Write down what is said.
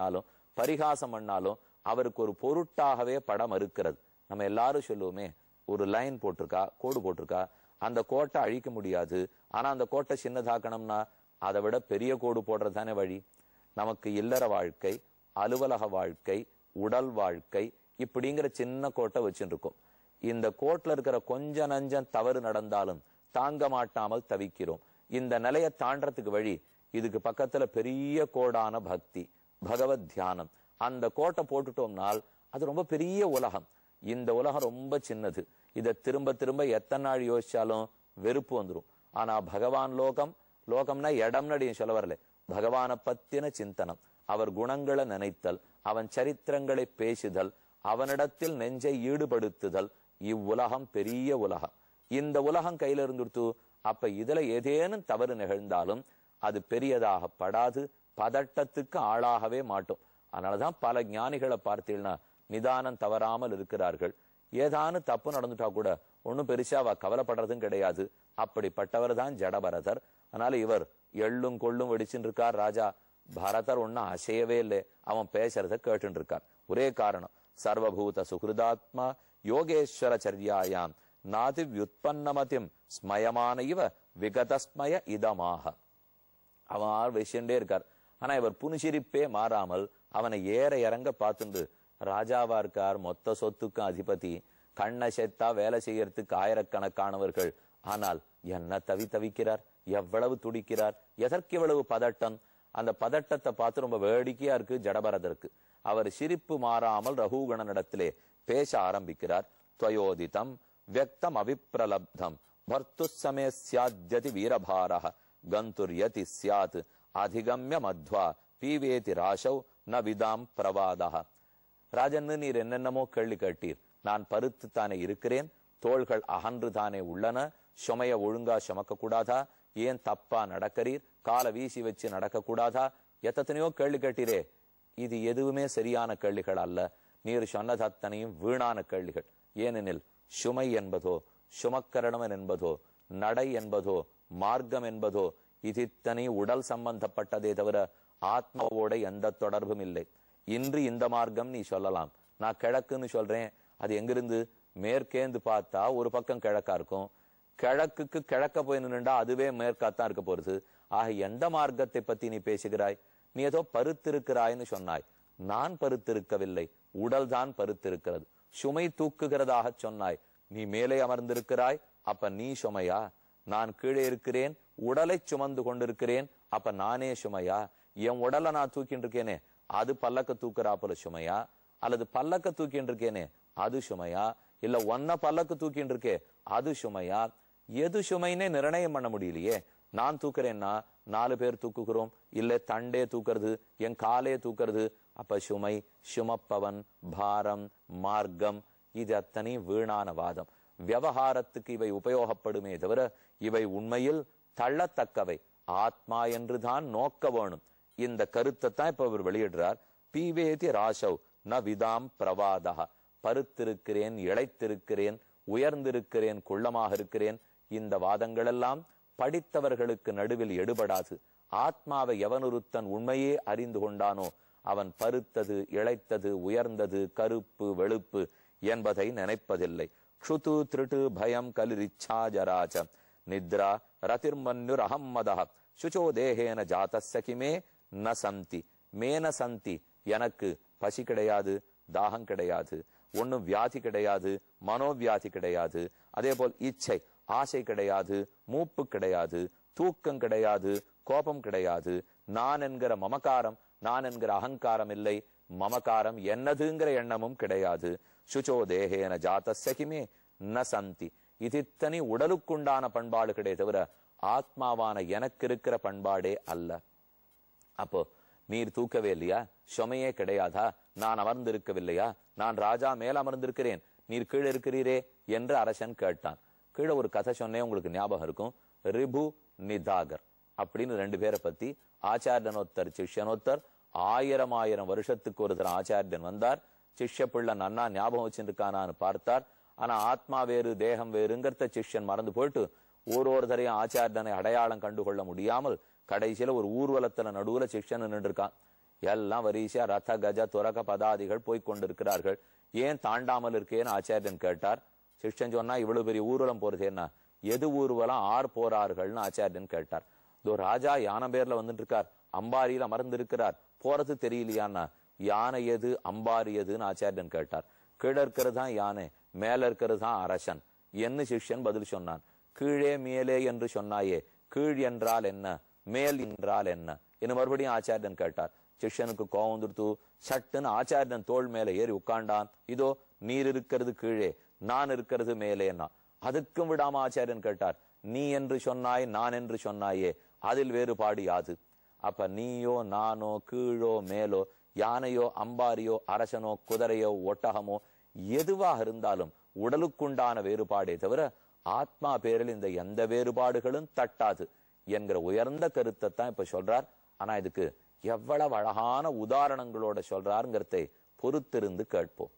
பண்ணாலும் பரிகாசம் பண்ணாலும் அவருக்கு ஒரு பொருட்டாகவே படம் இருக்கிறது. நம்ம எல்லாரும் சொல்லுவோமே, ஒரு லைன் போட்டிருக்கா, கோடு போட்டிருக்கா, அந்த கோட்டை அழிக்க முடியாது. ஆனா அந்த கோட்டை சின்னதாக்கணும்னா அதை விட பெரிய கோடு போடுறதுதானே வழி. நமக்கு இல்லற வாழ்க்கை, அலுவலக வாழ்க்கை, உடல் வாழ்க்கை இப்படிங்கிற சின்ன கோட்டை வச்சுட்டு இருக்கோம். இந்த கோட்டில் இருக்கிற கொஞ்ச நஞ்சம் தவறு நடந்தாலும் தாங்க மாட்டாமல் தவிக்கிறோம். இந்த நிலையை தாண்டறதுக்கு வழி, இதுக்கு பக்கத்துல பெரிய கோடான பக்தி, பகவத் தியானம். அந்த கோட்டை போட்டுட்டோம்னால் அது ரொம்ப பெரிய உலகம். இந்த உலகம் ரொம்ப சின்னது. இதை திரும்ப திரும்ப எத்தனை நாள் யோசிச்சாலும் வெறுப்பு வந்துடும். ஆனா பகவான் லோகம்னா இடம்னு சொல்ல வரல, பகவானை பத்தின சிந்தனம், அவர் குணங்களை நினைத்தல், அவன் சரித்திரங்களை பேசுதல், அவனிடத்தில் நெஞ்சை ஈடுபடுத்துதல். இவ்வுலகம் பெரிய உலகம். இந்த உலகம் கையில இருந்துடுத்து. அப்ப இதுல ஏதேனும் தவறு நிகழ்ந்தாலும் அது பெரியதாக படாது, பதட்டத்துக்கு ஆளாகவே மாட்டோம். அதனாலதான் பல ஞானிகளை பார்த்தீங்கன்னா நிதானம் தவறாமல் இருக்கிறார்கள். ஏதானும் தப்பு நடந்துட்டா கூட ஒன்னும் பெருசா அவ கவலைப்படுறதும் கிடையாது. அப்படிப்பட்டவர் தான் ஜடபரதர். அதனால இவர் எள்ளும் கொள்ளும் வெடிச்சுட்டு இருக்கார். ராஜா பரதர் ஒன்னும் அசையவே இல்லை, அவன் பேசுறத கேட்டு இருக்கார். ஒரே காரணம், சர்வபூத சுகிருதாத்மா யோகேஸ்வர சர்யாயாம் நாதி வியுத்பன்னமதிம் ஸ்மயமான இவ விகதஸ்மய இதமாக. அவன் விஷயண்டே இருக்கார். ஆனா இவர் புனிசிரிப்பே மாறாமல் அவனை ஏற இறங்க பார்த்துண்டு, ராஜாவா இருக்கார், மொத்த சொத்துக்கும் அதிபதி, கண்ணை செத்தா வேலை செய்யறதுக்கு ஆயிரக்கணக்கானவர்கள். ஆனால் என்ன தவிக்கிறார், எவ்வளவு துடிக்கிறார், எதற்கு எவ்வளவு பதட்டம். அந்த பதட்டத்தை பார்த்து ரொம்ப வேடிக்கையா இருக்கு ஜடபரதருக்கு. அவர் சிரிப்பு மாறாமல் ரகுகணனிடத்திலே பேச ஆரம்பிக்கிறார். துவயோதிதம் வியக்தம் அவிப்ரலப்தம் பர்த்து சமே ஸ்யாத்யதி வீரபாரஹ கந்துர்யதி ஸ்யாத் அதிகம்ய மத்வா பீவேதி ராஷவ் ந விதாம் பிரவாதஹ. ராஜன்னு, நீர் என்னென்னமோ கேள்வி கேட்டீர். நான் பருத்து தானே இருக்கிறேன், தோள்கள் அகன்று தானே உள்ளன, சுமைய ஒழுங்கா சுமக்க கூடாதா, ஏன் தப்பா நடக்கிறீர், காலை வீசி வச்சு நடக்க கூடாதா, எத்தனையோ கேள்வி கேட்டீரே. இது எதுவுமே சரியான கேள்விகள் அல்ல. நீர் சொன்னது அத்தனையும் வீணான கேள்விகள். ஏனெனில் சுமை என்பதோ, சுமக்கரணம் என்பதோ, நடை என்பதோ, மார்க்கம் என்பதோ இது இத்தனை உடல் சம்பந்தப்பட்டதே தவிர ஆத்மாவோட எந்த தொடர்பும் இல்லை. இன்று இந்த மார்க்கம் நீ சொல்லலாம், நான் கிழக்குன்னு சொல்றேன். அது எங்கிருந்து? மேற்கேந்து பார்த்தா ஒரு பக்கம் கிழக்கா இருக்கும், கிழக்குக்கு கிழக்க போய் நின்றுண்டா அதுவே மேற்காத்தான் இருக்க போறது. ஆக எந்த மார்க்கத்தை பத்தி நீ பேசுகிறாய்? நீ ஏதோ பருத்திருக்கிறாய்னு சொன்னாய். நான் பருத்திருக்கவில்லை, உடல் தான் பருத்திருக்கிறது. சுமை தூக்குகிறதாக சொன்னாய். நீ மேலே அமர்ந்திருக்கிறாய், அப்ப நீ சுமையா? நான் கீழே இருக்கிறேன், உடலை சுமந்து கொண்டிருக்கிறேன், அப்ப நானே சுமையா? என் உடலை நான் தூக்கிட்டு இருக்கேனே, அது பல்லக்க தூக்குறாப்புல சுமையா? அல்லது பல்லக்க தூக்கிட்டு இருக்கேனே அது சுமையா? இல்ல ஒன்ன பல்லக்கு தூக்கிட்டு இருக்கே அது சுமையா? எது சுமைன்னே நிர்ணயம் பண்ண முடியலையே. நான் தூக்குறேன்னா 4 பேர் தூக்குகிறோம், இல்ல தண்டே தூக்குறது, என் காலே தூக்குறது. அப்ப சுமை, சுமப்பவன், பாரம், மார்க்கம் இது அத்தனை வீணான வாதம். விவகாரத்துக்கு இவை உபயோகப்படுமே தவிர இவை உண்மையில் தள்ளத்தக்கவை. ஆத்மா என்றுதான் நோக்க வேணும். இந்த கருத்தை தான் இப்ப அவர் வெளியிடுறார். பீவேதி ராசவ் ந விதாம் பிரவாதா. பருத்திருக்கிறேன், இழைத்திருக்கிறேன், உயர்ந்திருக்கிறேன், குள்ளமாக இருக்கிறேன், இந்த வாதங்கள் எல்லாம் படித்தவர்களுக்கு நடுவில் எடுபடாது. ஆத்மாவை எவனொருத்தன் உண்மையே அறிந்து கொண்டானோ அவன் பருத்தது, இழைத்தது, உயர்ந்தது, கருப்பு, வெளுப்பு என்பதை நினைப்பதில்லை. க்ஷுது திருட்டு பயம் கலிரிச்சா ஜராஜ நித்ரா ரதிர்மன்யுர் அகம்மதா சுச்சோ தேகேன ஜாதஸ்ய கிமே ந சந்தி மேன சந்தி. எனக்கு பசி கிடையாது, தாகம் கிடையாது, ஒன்னும் வியாதி கிடையாது, மனோவியாதி கிடையாது, அதே போல் இச்சை ஆசை கிடையாது, மூப்பு கிடையாது, தூக்கம் கிடையாது, கோபம் கிடையாது. நான் என்கிற மமகாரம், நான் என்கிற அகங்காரம் இல்லை, மமகாரம் என்னதுங்கிற எண்ணமும் கிடையாது. சுச்சோ தேகேன ஜாதஸ்ய கிமே ந சந்தி. இது இத்தனை உடலுக்குண்டான பண்பாடுகளே தவிர ஆத்மாவான எனக்கு இருக்கிற பண்பாடே அல்ல. அப்போ நீர் தூக்கவே இல்லையா? சுமையே கிடையாதா? நான் அமர்ந்திருக்கவில்லையா? நான் ராஜா மேல் அமர்ந்திருக்கிறேன், நீர் கீழே இருக்கிறீரே என்று அரசன் கேட்டான். கீழே ஒரு கதை சொன்னே, உங்களுக்கு ஞாபகம் இருக்கும். ரிபு நிதாகர் அப்படின்னு 2 பேரை பத்தி. ஆச்சாரியனொத்தர் சிஷ்யனொத்தர். 1000 வருஷத்துக்கு ஒருத்தர் ஆச்சாரியன் வந்தார். சிஷ்ய பிள்ளை நன்னா ஞாபகம் வச்சுருக்கானான்னு பார்த்தார். ஆனா ஆத்மா வேறு தேகம் வேறுங்கிறத சிஷ்யன் மறந்து போயிட்டு ஒரு தரையும் ஆச்சாரியனை அடையாளம் கண்டுகொள்ள முடியாமல் கடைசியில ஒரு ஊர்வலத்துல நடுவுல சிஷ்யன் நின்று இருக்கான். எல்லாம் வரிசையா ரத கஜ துரக பதாதிகள் போய்கொண்டிருக்கிறார்கள். ஏன் தாண்டாமல் இருக்கேன்னு ஆச்சாரியன் கேட்டார். சிஷ்யன் சொன்னா, இவ்வளவு பெரிய ஊர்வலம் போறது என்ன, எது ஊர்வலம், ஆர் போறார்கள்னு ஆச்சாரியன் கேட்டார். இதோ ராஜா யானை பேர்ல வந்துட்டு இருக்கார், அம்பாரியில அமர்ந்து இருக்கிறார், போறது தெரியலையான்னா, யானை எது அம்பாரி எதுன்னு ஆச்சாரியன் கேட்டார். கீழே இருக்கிறது தான் யானை, மேல இருக்கிறது தான் அரசன் என்ன சிஷ்யன் பதில் சொன்னான். கீழே மேலே என்று சொன்னாயே, கீழ் என்றால் என்ன, மேல் என்றால் என்ன என்று மறுபடியும் ஆச்சாரியன் கேட்டார். சிஷ்யனுக்கு கோவம் வந்துடுத்து. சட்டுன்னு ஆச்சாரியன் தோள் மேல ஏறி உட்கார்ந்தான். இதோ நீர் இருக்கிறது கீழே, நான் இருக்கிறது மேலேன்னா. அதுக்கும் விடாம ஆச்சாரியன் கேட்டார், நீ என்று சொன்னாய், நான் என்று சொன்னாயே, அதில் வேறுபாடு யாது? அப்ப நீயோ நானோ கீழோ மேலோ, யானையோ அம்பாரியோ அரசனோ குதிரையோ ஒட்டகமோ எதுவாக இருந்தாலும் உடலுக்குண்டான வேறுபாடே தவிர ஆத்மா பேரில் இந்த எந்த வேறுபாடுகளும் தட்டாது என்கிற உயர்ந்த கருத்தை தான் இப்ப சொல்றார். ஆனா இதுக்கு எவ்வளவு அழகான உதாரணங்களோட சொல்றாருங்கிறதை பொறுத்திருந்து கேட்போம்.